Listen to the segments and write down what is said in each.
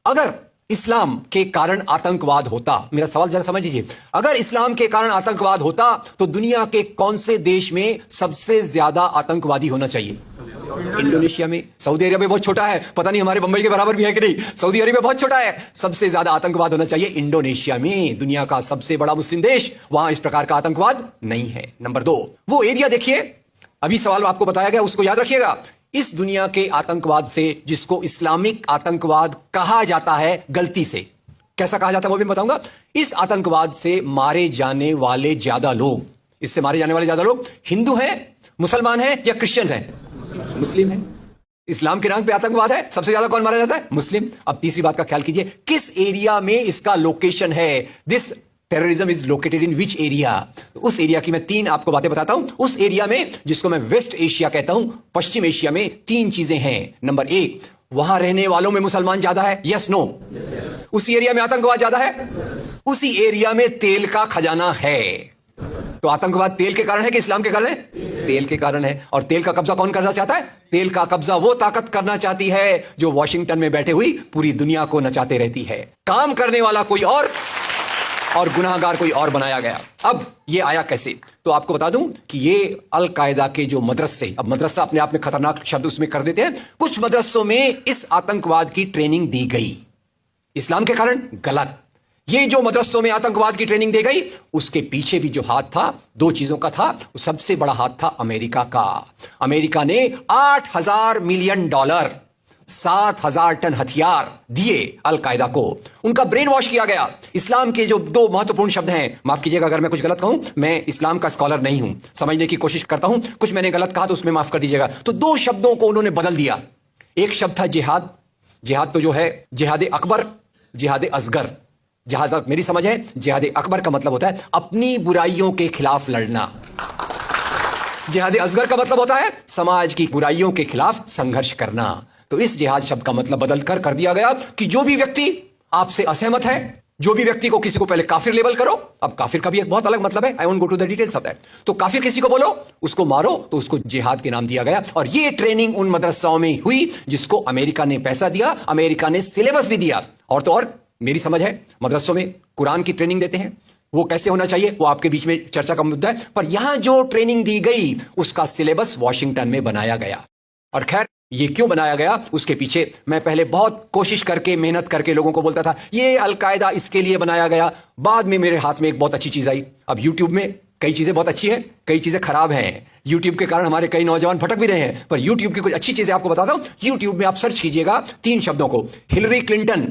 अगर इस्लाम के कारण आतंकवाद होता, मेरा सवाल जरा समझ लीजिए, अगर इस्लाम के कारण आतंकवाद होता तो दुनिया के कौन से देश में सबसे ज्यादा आतंकवादी होना चाहिए? इंडोनेशिया में। सऊदी अरेबिया बहुत छोटा है, पता नहीं हमारे बंबई के बराबर भी है कि नहीं। सऊदी अरेबिया बहुत छोटा है, सबसे ज्यादा आतंकवाद होना चाहिए इंडोनेशिया में, दुनिया का सबसे बड़ा मुस्लिम देश, वहां इस प्रकार का आतंकवाद नहीं है। नंबर 2, वो एरिया देखिए, अभी सवाल आपको बताया गया, उसको याद रखिएगा। इस दुनिया के आतंकवाद से, जिसको इस्लामिक आतंकवाद कहा जाता है, गलती से कैसा कहा जाता है वो भी बताऊंगा, इस आतंकवाद से मारे जाने वाले ज्यादा लोग, इससे मारे जाने वाले ज्यादा लोग हिंदू हैं, मुसलमान हैं या क्रिश्चियंस हैं? मुस्लिम हैं। इस्लाम के नाम पे आतंकवाद है, सबसे ज्यादा कौन मारा जाता है? मुस्लिम। अब तीसरी बात का ख्याल कीजिए, किस एरिया में इसका लोकेशन है? This terrorism is located in which area? उस एरिया की मैं 3 आपको बातें बताता हूं। उस एरिया में, जिसको मैं वेस्ट एशिया कहता हूं, पश्चिम एशिया में 3 चीजें हैं। नंबर 1, वहां रहने वालों में मुसलमान ज्यादा है, यस नो? उसी एरिया में आतंकवाद ज्यादा है, उसी एरिया में तेल का खजाना है। तो आतंकवाद तेल के कारण है कि इस्लाम के कारण है? तेल के कारण है। और तेल का कब्जा कौन करना चाहता है? तेल का कब्जा वो ताकत करना चाहती है जो वॉशिंगटन में बैठे हुई पूरी दुनिया को नचाते रहती है। काम करने वाला कोई और गुनाहगार कोई और बनाया गया। अब ये आया कैसे? तो आपको बता दूं कि ये अल कायदा के जो मदरसे, अब मदरसा अपने आप में खतरनाक शब्द उसमें कर देते हैं, कुछ मदरसों में इस आतंकवाद की ट्रेनिंग दी गई। इस्लाम के कारण गलत। ये जो मदरसों में आतंकवाद की ट्रेनिंग दी गई, उसके पीछे भी जो हाथ था, 2 चीजों का था। सबसे बड़ा हाथ था अमेरिका का। अमेरिका ने $8,000 मिलियन, 7,000 टन हथियार दिए अल कायदा को। उनका ब्रेन वॉश किया गया। इस्लाम के जो 2 महत्वपूर्ण शब्द हैं, माफ कीजिएगा अगर मैं कुछ गलत कहूं, मैं इस्लाम का स्कॉलर नहीं हूं, समझने की कोशिश करता हूं, कुछ मैंने गलत कहा तो उसमें माफ कर दीजिएगा। तो 2 शब्दों को उन्होंने बदल दिया। एक शब्द था जिहाद। जिहाद तो जो है जिहाद अकबर, जिहाद असगर। जहां तक मेरी समझ है, जिहाद अकबर का मतलब होता है अपनी बुराइयों के खिलाफ लड़ना। जिहाद असगर का मतलब होता है समाज की बुराइयों के खिलाफ संघर्ष करना। तो इस जिहाद शब्द का मतलब बदल कर दिया गया कि जो भी व्यक्ति आपसे असहमत है, जो भी व्यक्ति को, किसी को पहले काफिर लेबल करो। अब काफिर का भी एक बहुत अलग मतलब है, I won't go to the details of that. तो काफिर किसी को बोलो, उसको मारो, तो उसको जिहाद के नाम दिया गया। और ये ट्रेनिंग उन मदरसाओं में हुई जिसको अमेरिका ने पैसा दिया, अमेरिका ने सिलेबस भी दिया। और तो और मेरी समझ है, मदरसों में कुरान की ट्रेनिंग देते हैं, वो कैसे होना चाहिए वो आपके बीच में चर्चा का मुद्दा है। पर यहां जो ट्रेनिंग दी गई, उसका सिलेबस वॉशिंगटन में बनाया गया। और खैर, ये क्यों बनाया गया उसके पीछे मैं पहले बहुत कोशिश करके, मेहनत करके लोगों को बोलता था ये अल कायदा इसके लिए बनाया गया। बाद में मेरे हाथ में एक बहुत अच्छी चीज आई। अब यूट्यूब में कई चीजें बहुत अच्छी है, कई चीजें खराब हैं। यूट्यूब के कारण हमारे कई नौजवान भटक भी रहे हैं। पर यूट्यूब की कुछ अच्छी चीजें आपको बताता हूं। यूट्यूब में आप सर्च कीजिएगा 3 शब्दों को, हिलरी क्लिंटन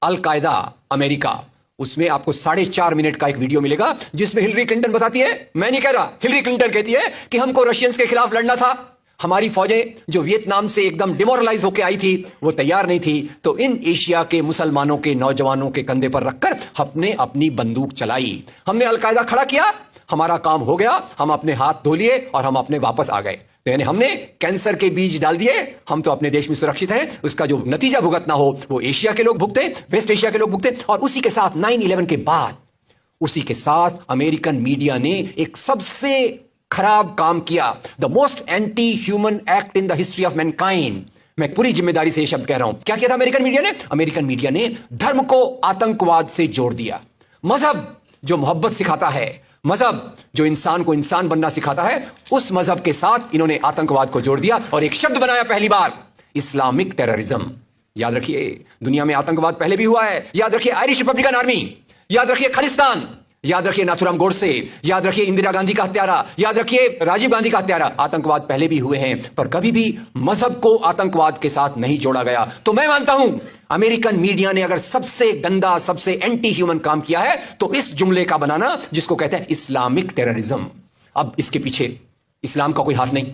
अल कायदा अमेरिका। उसमें आपको 4.5 मिनट का एक वीडियो मिलेगा जिसमें हिलरी क्लिंटन बताती है, मैं नहीं कह रहा, हिलरी क्लिंटन कहती है कि हमको रशियंस के खिलाफ लड़ना था, हमारी फौजें जो वियतनाम से एकदम डिमोरलाइज होकर आई थी वो तैयार नहीं थी, तो इन एशिया के मुसलमानों के नौजवानों के कंधे पर रखकर हमने अपनी बंदूक चलाई, हमने अल कायदा खड़ा किया, हमारा काम हो गया, हम अपने हाथ धो लिए और हम अपने वापस आ गए। तो यानी हमने कैंसर के बीज डाल दिए, हम तो अपने देश में सुरक्षित हैं। उसका जो नतीजा भुगतना हो वो एशिया के लोग भुगते, वेस्ट एशिया के लोग भुगते। और उसी के साथ 9/11 के बाद, उसी के साथ अमेरिकन मीडिया ने एक सबसे खराब काम किया, the most anti human act in the history of Mankind. मैं पूरी जिम्मेदारी से यह शब्द कह रहा हूं। क्या किया था अमेरिकन मीडिया ने? अमेरिकन मीडिया ने धर्म को आतंकवाद से जोड़ दिया। मजहब जो मोहब्बत सिखाता है, मजहब जो इंसान को इंसान बनना सिखाता है, उस मजहब के साथ इन्होंने आतंकवाद को जोड़ दिया और एक शब्द बनाया पहली बार, इस्लामिक टेररिज्म। याद रखिए, दुनिया में आतंकवाद पहले भी हुआ है। याद रखिए आयरिश रिपब्लिकन आर्मी, याद रखिए खालिस्तान, याद रखिए नाथुराम गोडसे, याद रखिए इंदिरा गांधी का हत्यारा, याद रखिए राजीव गांधी का हत्यारा। आतंकवाद पहले भी हुए हैं, पर कभी भी मजहब को आतंकवाद के साथ नहीं जोड़ा गया। तो मैं मानता हूं अमेरिकन मीडिया ने अगर सबसे गंदा, सबसे एंटी ह्यूमन काम किया है तो इस जुमले का बनाना जिसको कहते हैं इस्लामिक टेररिज्म। अब इसके पीछे इस्लाम का कोई हाथ नहीं।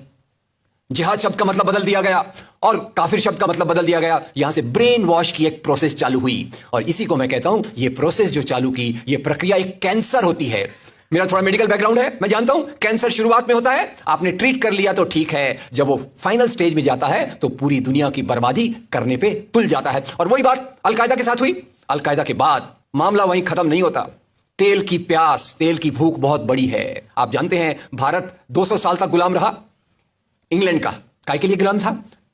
जिहाद शब्द का मतलब बदल दिया गया और काफिर शब्द का मतलब बदल दिया गया। यहां से ब्रेन वॉश की एक प्रोसेस चालू हुई और इसी को मैं कहता हूं, ये प्रोसेस जो चालू की, ये प्रक्रिया एक कैंसर होती है। मेरा थोड़ा मेडिकल बैकग्राउंड है, मैं जानता हूं कैंसर शुरुआत में होता है, आपने ट्रीट कर लिया तो ठीक है, जब वो फाइनल स्टेज में जाता है तो पूरी दुनिया की बर्बादी करने पे तुल जाता है। और वही बात अल कायदा के साथ हुई। अल कायदा के बाद मामला वहीं खत्म नहीं होता। तेल की प्यास, तेल की भूख बहुत बड़ी है। आप जानते हैं भारत 200 साल तक गुलाम रहा इंग्लैंड का। काय के लिए गुलाम था?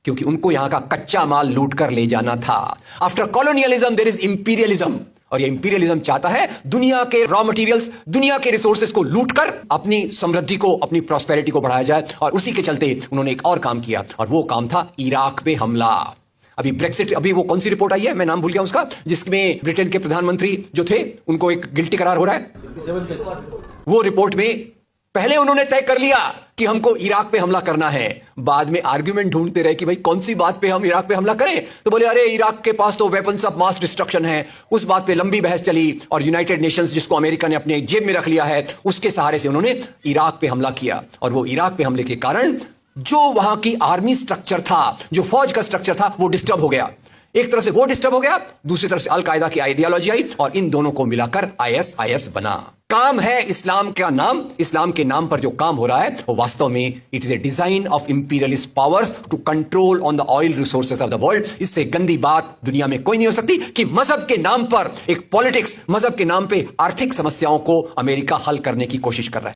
क्योंकि उनको यहां का कच्चा माल लूट कर ले जाना था। After colonialism there is imperialism, और ये इंपीरियलिज्म चाहता है दुनिया के रॉ मटेरियल्स, दुनिया के रिसोर्सेज को लूट कर अपनी समृद्धि को, अपनी प्रॉस्पेरिटी को बढ़ाया जाए। और उसी के चलते उन्होंने एक और काम किया, और वो काम था इराक पे हमला। अभी ब्रेक्सिट, अभी वो कौन सी रिपोर्ट आई है, मैं नाम भूल गया उसका, जिसमें ब्रिटेन के प्रधानमंत्री जो थे उनको एक गिल्टी करार हो रहा है। वो रिपोर्ट में पहले उन्होंने तय कर लिया कि हमको इराक पे हमला करना है, बाद में आर्गुमेंट ढूंढते रहे कि भाई कौन सी बात पे हम इराक पे हमला करें। तो बोले अरे इराक के पास तो वेपन्स ऑफ मास डिस्ट्रक्शन है। उस बात पे लंबी बहस चली, और यूनाइटेड नेशंस, जिसको अमेरिका ने अपने जेब में रख लिया है, उसके सहारे से उन्होंने इराक पे हमला किया। और वो इराक पे हमले के कारण जो वहां की आर्मी स्ट्रक्चर था, जो फौज का स्ट्रक्चर था, वो डिस्टर्ब हो गया। एक तरफ से वो डिस्टर्ब हो गया, दूसरी तरफ से अल कायदा की आइडियोलॉजी आई, और इन दोनों को मिलाकर ISIS बना। काम है इस्लाम का नाम, इस्लाम के नाम पर जो काम हो रहा है वो वास्तव में it is a design of imperialist powers to control on the oil resources of the world. इससे गंदी बात दुनिया में कोई नहीं हो सकती कि मजहब के नाम पर एक पॉलिटिक्स, मजहब के नाम पे आर्थिक समस्याओं को अमेरिका हल करने की कोशिश कर रहा है।